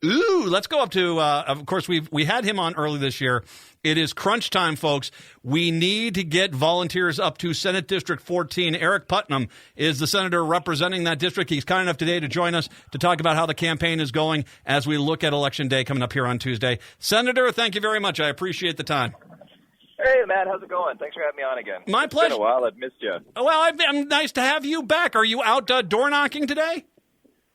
Ooh, let's go up to, of course, we had him on early this year. It is crunch time, folks. We need to get volunteers up to Senate District 14. Aric Putnam is the senator representing that district. He's kind enough today to join us to talk about how the campaign is going as we look at Election Day coming up here on Tuesday. Senator, thank you very much. I appreciate the time. Hey, Matt, how's it going? Thanks for having me on again. My pleasure. It's been a while. I've missed you. Well, I'm nice to have you back. Are you out door knocking today?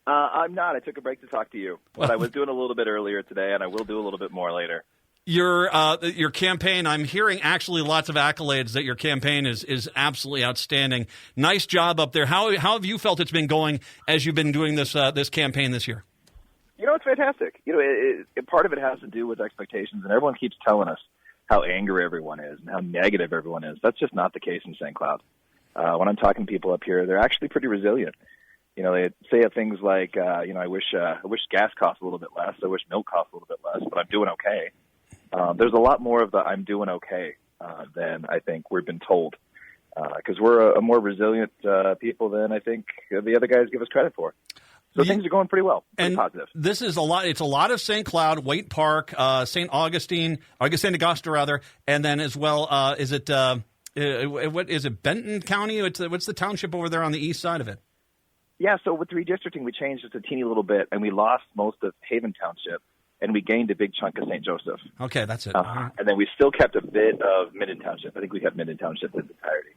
I'm not. I took a break to talk to you. But I was doing a little bit earlier today, and I will do a little bit more later. Your campaign, I'm hearing actually lots of accolades that your campaign is absolutely outstanding. Nice job up there. How have you felt it's been going as you've been doing this campaign this year? You know, it's fantastic. You know, part of it has to do with expectations, and everyone keeps telling us how angry everyone is and how negative everyone is. That's just not the case in St. Cloud. When I'm talking to people up here, they're actually pretty resilient. You know, they say things like, I wish gas costs a little bit less. I wish milk costs a little bit less, but I'm doing okay. There's a lot more of the I'm doing okay than I think we've been told, because we're a more resilient people than I think the other guys give us credit for. So things are going pretty well, pretty positive. This is a lot. It's a lot of St. Cloud, Waite Park, St. St. Augusta rather, and then as well, what is it, Benton County? What's the township over there on the east side of it? Yeah, so with redistricting, we changed just a teeny little bit, and we lost most of Haven Township, and we gained a big chunk of St. Joseph. Okay, that's it. And then we still kept a bit of Minden Township. I think we kept Minden Township in its entirety.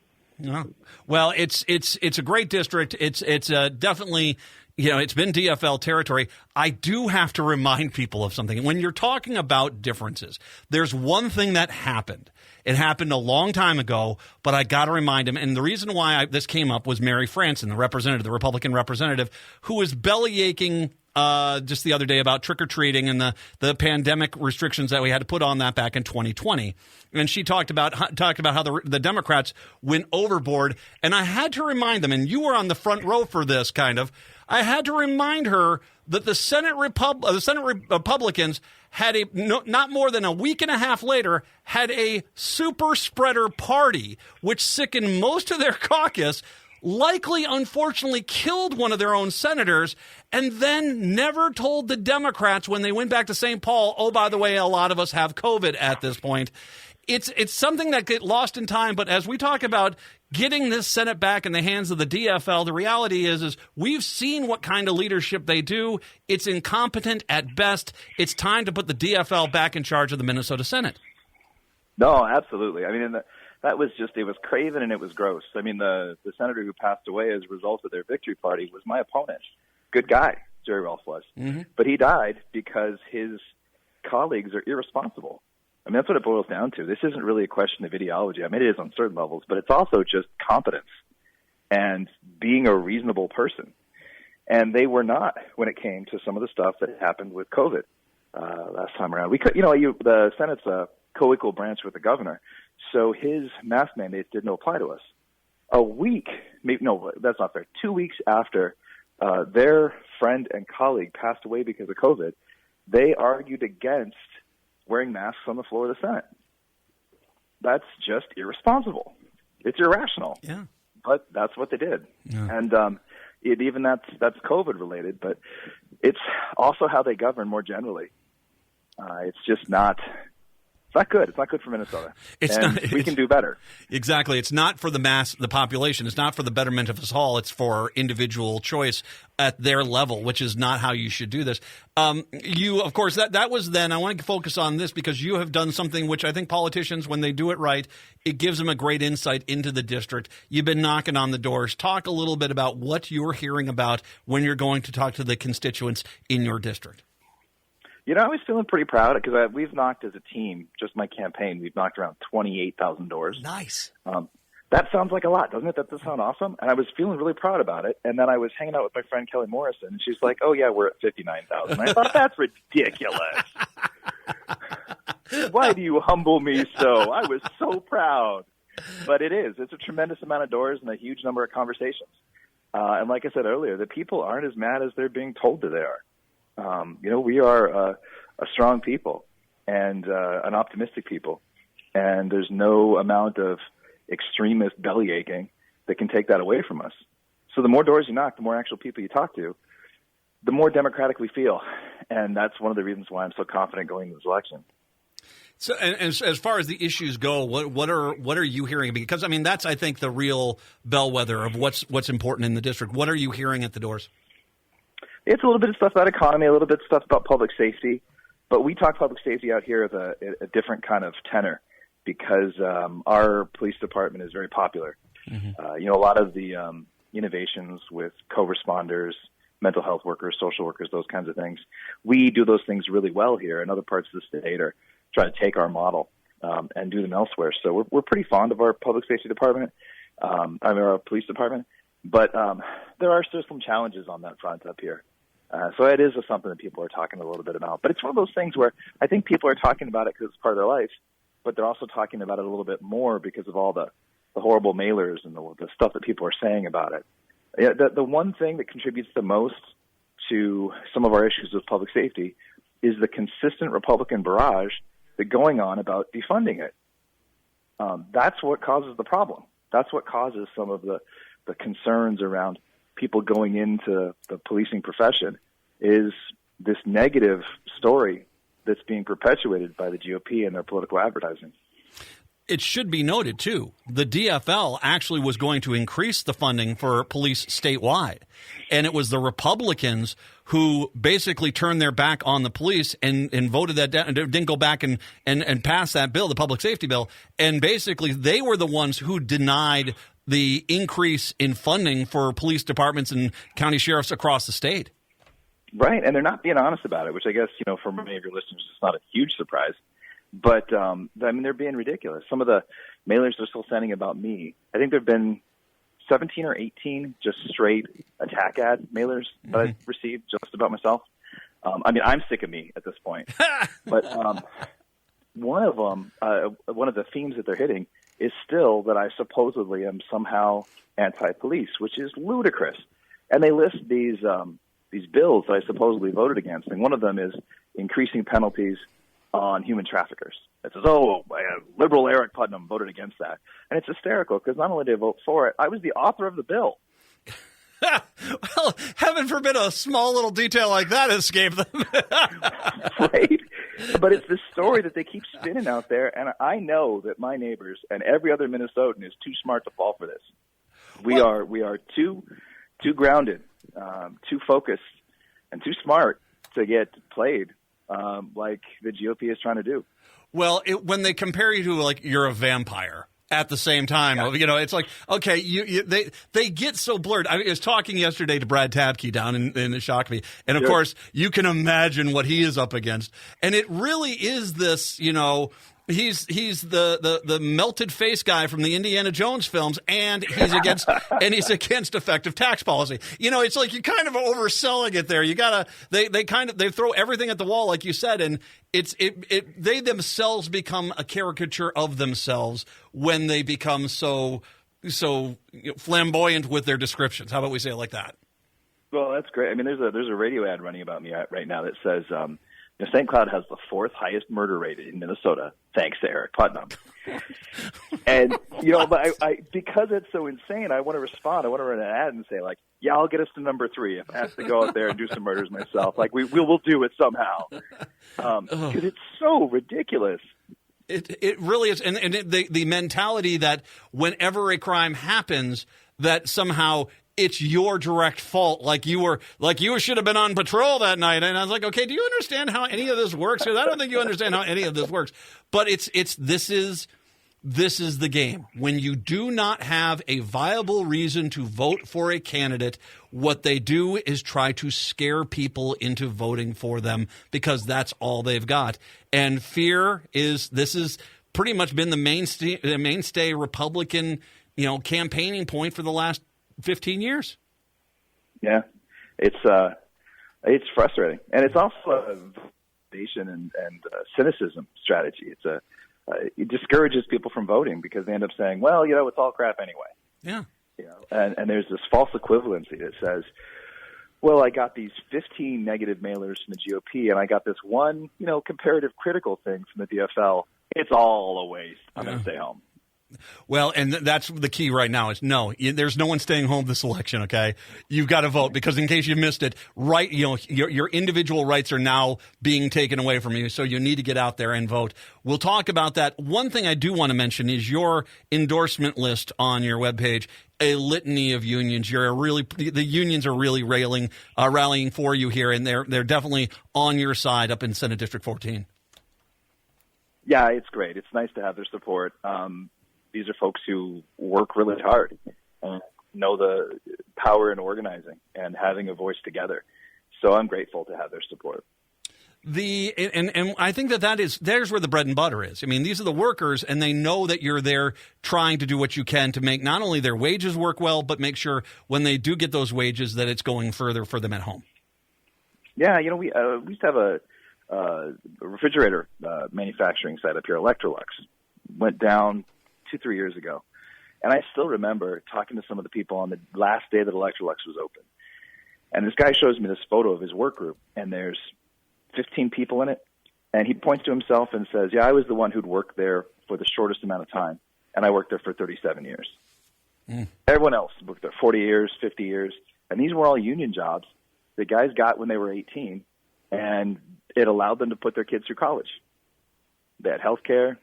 Oh. Well, it's a great district. It's definitely, it's been DFL territory. I do have to remind people of something. When you're talking about differences, there's one thing that happened. It happened a long time ago, but I got to remind him. And the reason why this came up was Mary Franson, the Republican representative, who was belly aching just the other day about trick-or-treating and the pandemic restrictions that we had to put on that back in 2020. And she talked about how the Democrats went overboard. And I had to remind them, and you were on the front row for this kind of, I had to remind her that the Senate Republicans had not more than a week and a half later had a super spreader party, which sickened most of their caucus, likely, unfortunately, killed one of their own senators, and then never told the Democrats when they went back to St. Paul, oh, by the way, a lot of us have COVID at this point. It's something that get lost in time, but as we talk about getting this Senate back in the hands of the DFL, the reality is we've seen what kind of leadership they do. It's incompetent at best. It's time to put the DFL back in charge of the Minnesota Senate. No, absolutely. I mean, that was it was craven and it was gross. I mean, the senator who passed away as a result of their victory party was my opponent. Good guy, Jerry Rolfe was. Mm-hmm. But he died because his colleagues are irresponsible. I mean, that's what it boils down to. This isn't really a question of ideology. I mean, it is on certain levels, but it's also just competence and being a reasonable person. And they were not when it came to some of the stuff that happened with COVID last time around. We could, the Senate's a co-equal branch with the governor, so his mask mandates didn't apply to us. A week, that's not fair. 2 weeks after their friend and colleague passed away because of COVID, they argued against wearing masks on the floor of the Senate. That's just irresponsible. It's irrational. Yeah. But that's what they did. Yeah. And that's COVID related, but it's also how they govern more generally. It's just not good. It's not good for Minnesota. We can do better. Exactly. It's not for the population. It's not for the betterment of us all. It's for individual choice at their level, which is not how you should do this. You, of course, that was then. I want to focus on this because you have done something which I think politicians, when they do it right, it gives them a great insight into the district. You've been knocking on the doors. Talk a little bit about what you're hearing about when you're going to talk to the constituents in your district. I was feeling pretty proud because we've knocked as a team, just my campaign, we've knocked around 28,000 doors. Nice. That sounds like a lot, doesn't it? That does sound awesome. And I was feeling really proud about it. And then I was hanging out with my friend Kelly Morrison, and she's like, oh, yeah, we're at 59,000. I thought, that's ridiculous. Why do you humble me so? I was so proud. But it is. It's a tremendous amount of doors and a huge number of conversations. And like I said earlier, the people aren't as mad as they're being told that they are. We are a strong people and an optimistic people, and there's no amount of extremist belly aching that can take that away from us. So the more doors you knock, the more actual people you talk to, the more democratic we feel. And that's one of the reasons why I'm so confident going into this election. So, and as far as the issues go, what are you hearing? Because I mean, that's, I think, the real bellwether of what's important in the district. What are you hearing at the doors? It's a little bit of stuff about economy, a little bit of stuff about public safety, but we talk public safety out here with a different kind of tenor because our police department is very popular. Mm-hmm. A lot of the innovations with co-responders, mental health workers, social workers, those kinds of things, we do those things really well here, and other parts of the state are trying to take our model and do them elsewhere. So we're pretty fond of our public safety department, our police department, but there are still some challenges on that front up here. So it is something that people are talking a little bit about. But it's one of those things where I think people are talking about it because it's part of their life, but they're also talking about it a little bit more because of all the horrible mailers and the stuff that people are saying about it. Yeah, the one thing that contributes the most to some of our issues with public safety is the consistent Republican barrage that's going on about defunding it. That's what causes the problem. That's what causes some of the concerns around people going into the policing profession is this negative story that's being perpetuated by the GOP and their political advertising. It should be noted, too, the DFL actually was going to increase the funding for police statewide. And it was the Republicans who basically turned their back on the police and voted that down and didn't go back and pass that bill, the public safety bill. And basically they were the ones who denied the increase in funding for police departments and county sheriffs across the state. Right, and they're not being honest about it, which I guess, for many of your listeners, it's not a huge surprise. But, they're being ridiculous. Some of the mailers they're still sending about me, I think there have been 17 or 18 just straight attack ad mailers that I've received just about myself. I'm sick of me at this point. But one of them, one of the themes that they're hitting is still that I supposedly am somehow anti-police, which is ludicrous. And they list these bills that I supposedly voted against, and one of them is increasing penalties on human traffickers. It says, liberal Aric Putnam voted against that. And it's hysterical because not only did I vote for it, I was the author of the bill. Well, heaven forbid a small little detail like that escape them. Right? But it's this story that they keep spinning out there, and I know that my neighbors and every other Minnesotan is too smart to fall for this. We are too grounded, too focused, and too smart to get played like the GOP is trying to do. Well, when they compare you to like you're a vampire at the same time, it's like, okay, they get so blurred. I was talking yesterday to Brad Tabke down in Shakopee, and of course you can imagine what he is up against, and it really is this, He's the melted face guy from the Indiana Jones films, and he's against effective tax policy. It's like you're kind of overselling it there. You gotta they throw everything at the wall, like you said, and they themselves become a caricature of themselves when they become so flamboyant with their descriptions. How about we say it like that? Well, that's great. There's a radio ad running about me right now that says. St. Cloud has the fourth highest murder rate in Minnesota, thanks to Aric Putnam. And, but I because it's so insane, I want to respond. I want to run an ad and say, I'll get us to number 3 if I have to go out there and do some murders myself. We will do it somehow. Because it's so ridiculous. It really is. And the mentality that whenever a crime happens, that somehow it's your direct fault, like you should have been on patrol that night. And I was like, okay, do you understand how any of this works? Because I don't think you understand how any of this works. But this is the game. When you do not have a viable reason to vote for a candidate, what they do is try to scare people into voting for them because that's all they've got. And fear this has pretty much been the mainstay Republican, campaigning point for the last 15 years. Yeah, it's frustrating, and it's also a validation and cynicism strategy. It discourages people from voting because they end up saying, "Well, it's all crap anyway." Yeah, and there's this false equivalency that says, "Well, I got these 15 negative mailers from the GOP, and I got this one, comparative critical thing from the DFL. It's all a waste. I'm going to stay home." Well, and that's the key right now is no, there's no one staying home this election, okay? You've got to vote because in case you missed it, right, your individual rights are now being taken away from you, so you need to get out there and vote. We'll talk about that. One thing I do want to mention is your endorsement list on your webpage, a litany of unions. The unions are really rallying for you here, and they're definitely on your side up in Senate District 14. Yeah, it's great. It's nice to have their support. These are folks who work really hard and know the power in organizing and having a voice together. So I'm grateful to have their support. And I think there's where the bread and butter is. I mean, these are the workers, and they know that you're there trying to do what you can to make not only their wages work well, but make sure when they do get those wages that it's going further for them at home. Yeah, we used to have a refrigerator manufacturing site up here, Electrolux. Went down 2-3 years ago. And I still remember talking to some of the people on the last day that Electrolux was open. And this guy shows me this photo of his work group, and there's 15 people in it. And he points to himself and says, yeah, I was the one who'd worked there for the shortest amount of time, and I worked there for 37 years. Everyone else worked there 40 years, 50 years. And these were all union jobs that guys got when they were 18, and it allowed them to put their kids through college. They had health care.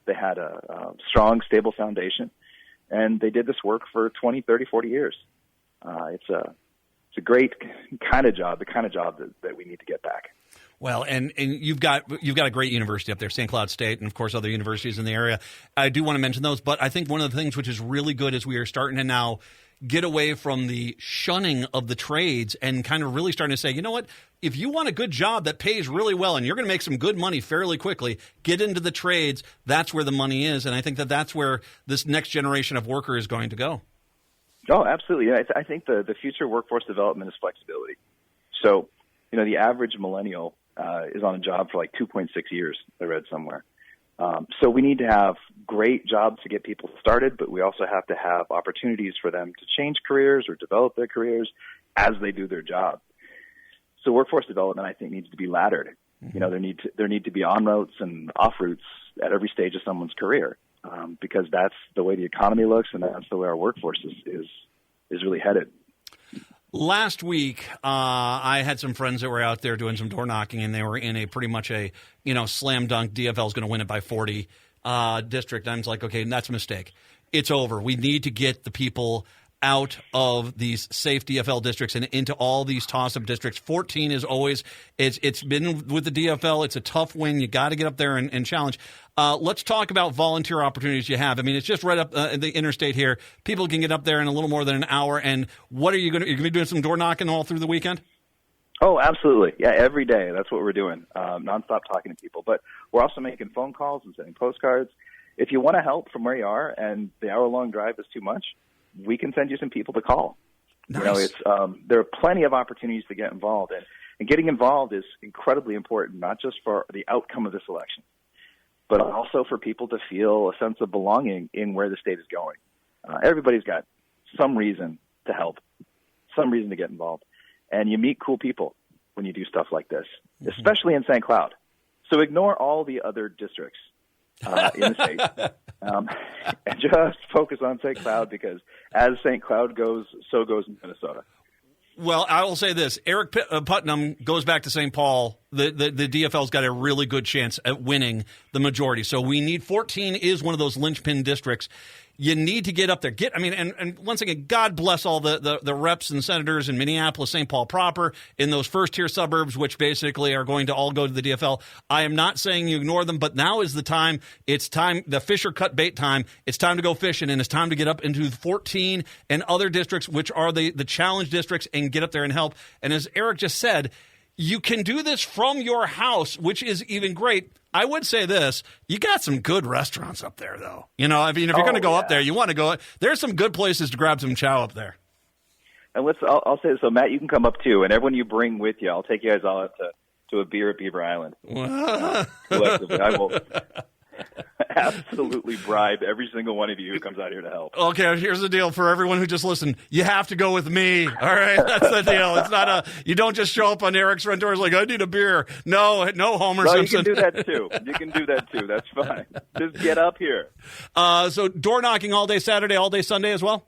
They had a strong, stable foundation, and they did this work for 20, 30, 40 years. It's a great kind of job, the kind of job that we need to get back. Well, and you've got a great university up there, St. Cloud State, and of course other universities in the area. I do want to mention those, but I think one of the things which is really good is we are starting to now get away from the shunning of the trades and kind of really starting to say, you know what, if you want a good job that pays really well and you're going to make some good money fairly quickly, get into the trades. That's where the money is, and I think that's where this next generation of worker is going to go. Oh, absolutely. Yeah, I think the future workforce development is flexibility. So, the average millennial is on a job for like 2.6 years, I read somewhere. So we need to have great jobs to get people started, but we also have to have opportunities for them to change careers or develop their careers as they do their job. So workforce development, I think, needs to be laddered. Mm-hmm. There need to be on routes and off routes at every stage of someone's career, because that's the way the economy looks, and that's the way our workforce is really headed. Last week, I had some friends that were out there doing some door knocking, and they were in a pretty much a slam dunk. DFL is going to win it by 40 district. I was like, okay, that's a mistake. It's over. We need to get the people out of these safe DFL districts and into all these toss-up districts. 14 is always it's been with the DFL. It's a tough win. You got to get up there and challenge. Let's talk about volunteer opportunities you have. I mean, it's just right up the interstate here. People can get up there in a little more than an hour. And what are you going to be doing some door knocking all through the weekend? Oh, absolutely. Yeah, every day. That's what we're doing. Nonstop talking to people. But we're also making phone calls and sending postcards. If you want to help from where you are and the hour-long drive is too much, we can send you some people to call. Nice. There are plenty of opportunities to get involved. And getting involved is incredibly important, not just for the outcome of this election, but also for people to feel a sense of belonging in where the state is going. Everybody's got some reason to help, some reason to get involved. And you meet cool people when you do stuff like this, especially in St. Cloud. So ignore all the other districts in the state. And just focus on St. Cloud, because as St. Cloud goes, so goes Minnesota. Well, I will say this. Aric Putnam goes back to St. Paul. The DFL's got a really good chance at winning the majority. So we need 14 is one of those linchpin districts. You need to get up there. And once again, God bless all the reps and senators in Minneapolis, St. Paul proper, in those first-tier suburbs, which basically are going to all go to the DFL. I am not saying you ignore them, but now is the time. It's time. The fish are cut bait time. It's time to go fishing, and it's time to get up into 14 and other districts, which are the challenge districts, and get up there and help. And as Aric just said, you can do this from your house, which is even great. I would say this, you got some good restaurants up there, though. If you're going to go up there, you want to go. There's some good places to grab some chow up there. And I'll say this, so Matt, you can come up too, and everyone you bring with you, I'll take you guys all out to a beer at Beaver Island. Collectively, I will. absolutely bribe every single one of you who comes out here to help. Okay, here's the deal for everyone who just listened. You have to go with me. All right, that's the deal. It's not you don't just show up on Eric's front door like, I need a beer. No, Homer Simpson. You can do that too. You can do that too. That's fine. Just get up here. So door knocking all day Saturday, all day Sunday as well?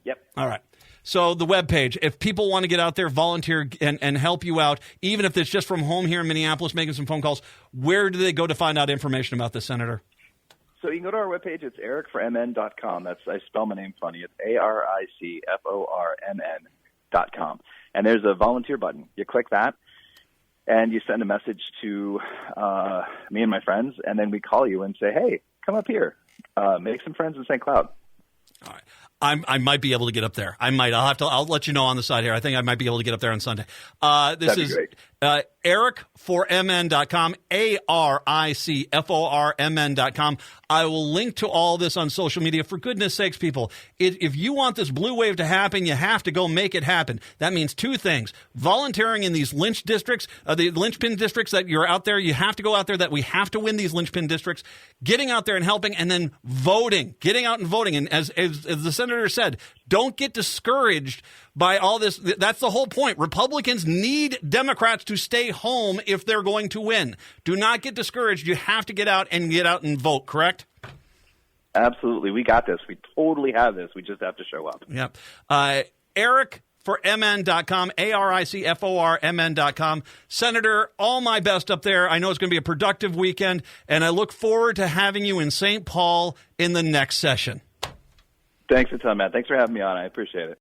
Yep. All right. So the webpage, if people want to get out there, volunteer, and help you out, even if it's just from home here in Minneapolis, making some phone calls, where do they go to find out information about this, Senator? So you can go to our webpage. It's aricformn.com. I spell my name funny. It's ARICFORMN.com. And there's a volunteer button. You click that, and you send a message to me and my friends, and then we call you and say, hey, come up here. Make some friends in St. Cloud. All right. I might be able to get up there. I'll let you know on the side here. I think I might be able to get up there on Sunday. This That'd is be great. ARICforMN.com, ARICFORMN.com. I will link to all this on social media. For goodness sakes, people, if you want this blue wave to happen, you have to go make it happen. That means two things. Volunteering in these lynch districts, the linchpin districts that you're out there, you have to go out there, that we have to win these linchpin districts, getting out there and helping, and then voting, getting out and voting. And as the senator said, don't get discouraged by all this. That's the whole point. Republicans need Democrats to stay home if they're going to win. Do not get discouraged. You have to get out and vote, correct? Absolutely. We got this. We totally have this. We just have to show up. Yeah. ARICforMN.com, ARICFORMN.com. Senator, all my best up there. I know it's going to be a productive weekend, and I look forward to having you in St. Paul in the next session. Thanks a ton, Matt. Thanks for having me on. I appreciate it.